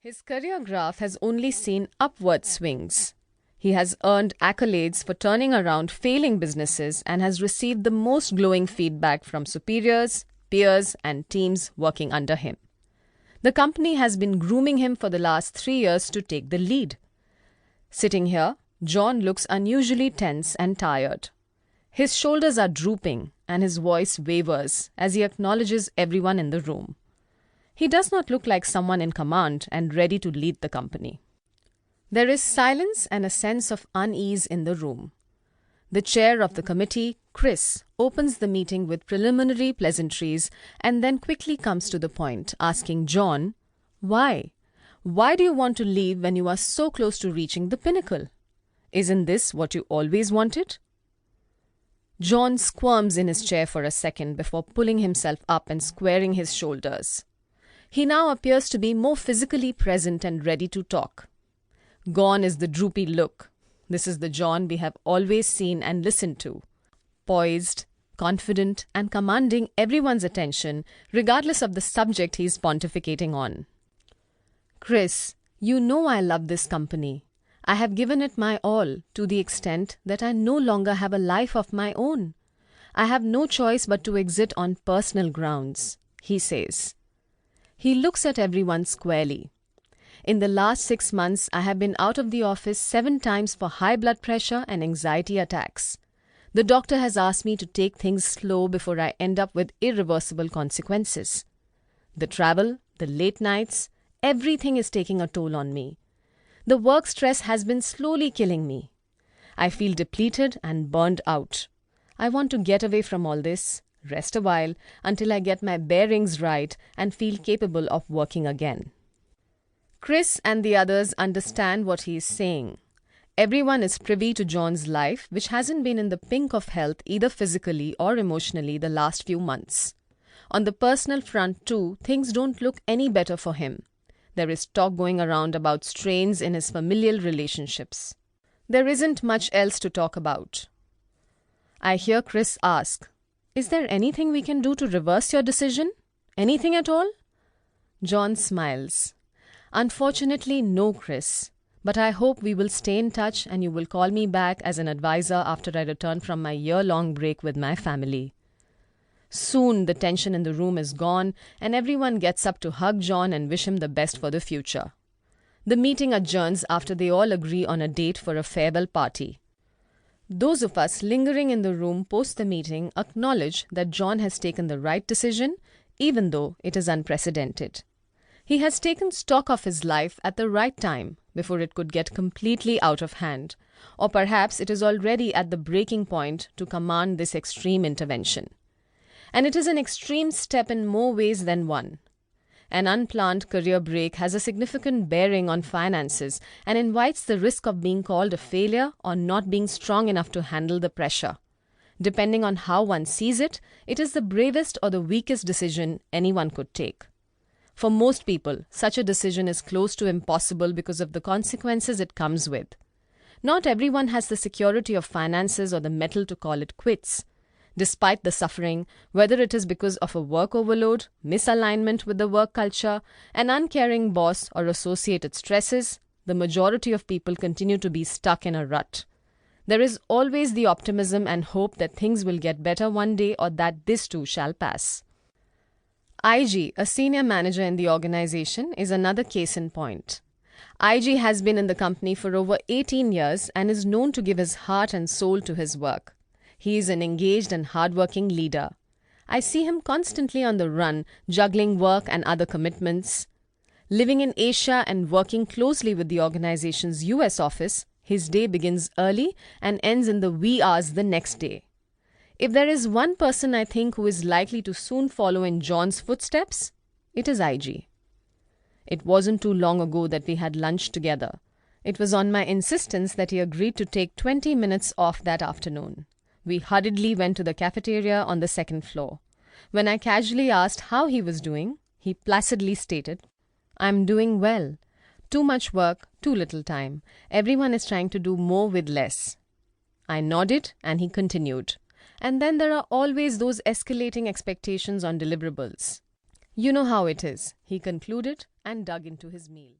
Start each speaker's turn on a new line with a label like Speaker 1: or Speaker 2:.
Speaker 1: His career graph has only seen upward swings. He has earned accolades for turning around failing businesses and has received the most glowing feedback from superiors, peers, and teams working under him. The company has been grooming him for the last 3 years to take the lead. Sitting here, John looks unusually tense and tired. His shoulders are drooping and his voice wavers as he acknowledges everyone in the room. He does not look like someone in command and ready to lead the company. There is silence and a sense of unease in the room. The chair of the committee, Chris, opens the meeting with preliminary pleasantries and then quickly comes to the point, asking John, "Why? Why do you want to leave when you are so close to reaching the pinnacle? Isn't this what you always wanted?" John squirms in his chair for a second before pulling himself up and squaring his shoulders. He now appears to be more physically present and ready to talk. Gone is the droopy look. This is the John we have always seen and listened to. Poised, confident, and commanding everyone's attention, regardless of the subject he is pontificating on. "Chris, you know I love this company. I have given it my all to the extent that I no longer have a life of my own. I have no choice but to exit on personal grounds," he says. He looks at everyone squarely. "In the last 6 months, I have been out of the office 7 times for high blood pressure and anxiety attacks. The doctor has asked me to take things slow before I end up with irreversible consequences. The travel, the late nights, everything is taking a toll on me. The work stress has been slowly killing me. I feel depleted and burned out. I want to get away from all this, rest a while until I get my bearings right and feel capable of working again." Chris and the others understand what he is saying. Everyone is privy to John's life, which hasn't been in the pink of health either physically or emotionally the last few months. On the personal front too, things don't look any better for him. There is talk going around about strains in his familial relationships. There isn't much else to talk about. I hear Chris ask, "Is there anything we can do to reverse your decision? Anything at all?" John smiles. "Unfortunately, no, Chris. But I hope we will stay in touch and you will call me back as an advisor after I return from my year-long break with my family." Soon the tension in the room is gone and everyone gets up to hug John and wish him the best for the future. The meeting adjourns after they all agree on a date for a farewell party. Those of us lingering in the room post the meeting acknowledge that John has taken the right decision, even though it is unprecedented. He has taken stock of his life at the right time before it could get completely out of hand, or perhaps it is already at the breaking point to command this extreme intervention. And it is an extreme step in more ways than one. An unplanned career break has a significant bearing on finances and invites the risk of being called a failure or not being strong enough to handle the pressure. Depending on how one sees it, it is the bravest or the weakest decision anyone could take. For most people, such a decision is close to impossible because of the consequences it comes with. Not everyone has the security of finances or the mettle to call it quits. Despite the suffering, whether it is because of a work overload, misalignment with the work culture, an uncaring boss, or associated stresses, the majority of people continue to be stuck in a rut. There is always the optimism and hope that things will get better one day or that this too shall pass. IG, a senior manager in the organization, is another case in point. IG has been in the company for over 18 years and is known to give his heart and soul to his work. He is an engaged and hardworking leader. I see him constantly on the run, juggling work and other commitments. Living in Asia and working closely with the organization's US office, his day begins early and ends in the wee hours the next day. If there is one person I think who is likely to soon follow in John's footsteps, it is IG. It wasn't too long ago that we had lunch together. It was on my insistence that he agreed to take 20 minutes off that afternoon. We hurriedly went to the cafeteria on the 2nd floor. When I casually asked how he was doing, he placidly stated, "I'm doing well. Too much work, too little time. Everyone is trying to do more with less." I nodded and he continued, "And then there are always those escalating expectations on deliverables. You know how it is," he concluded and dug into his meal.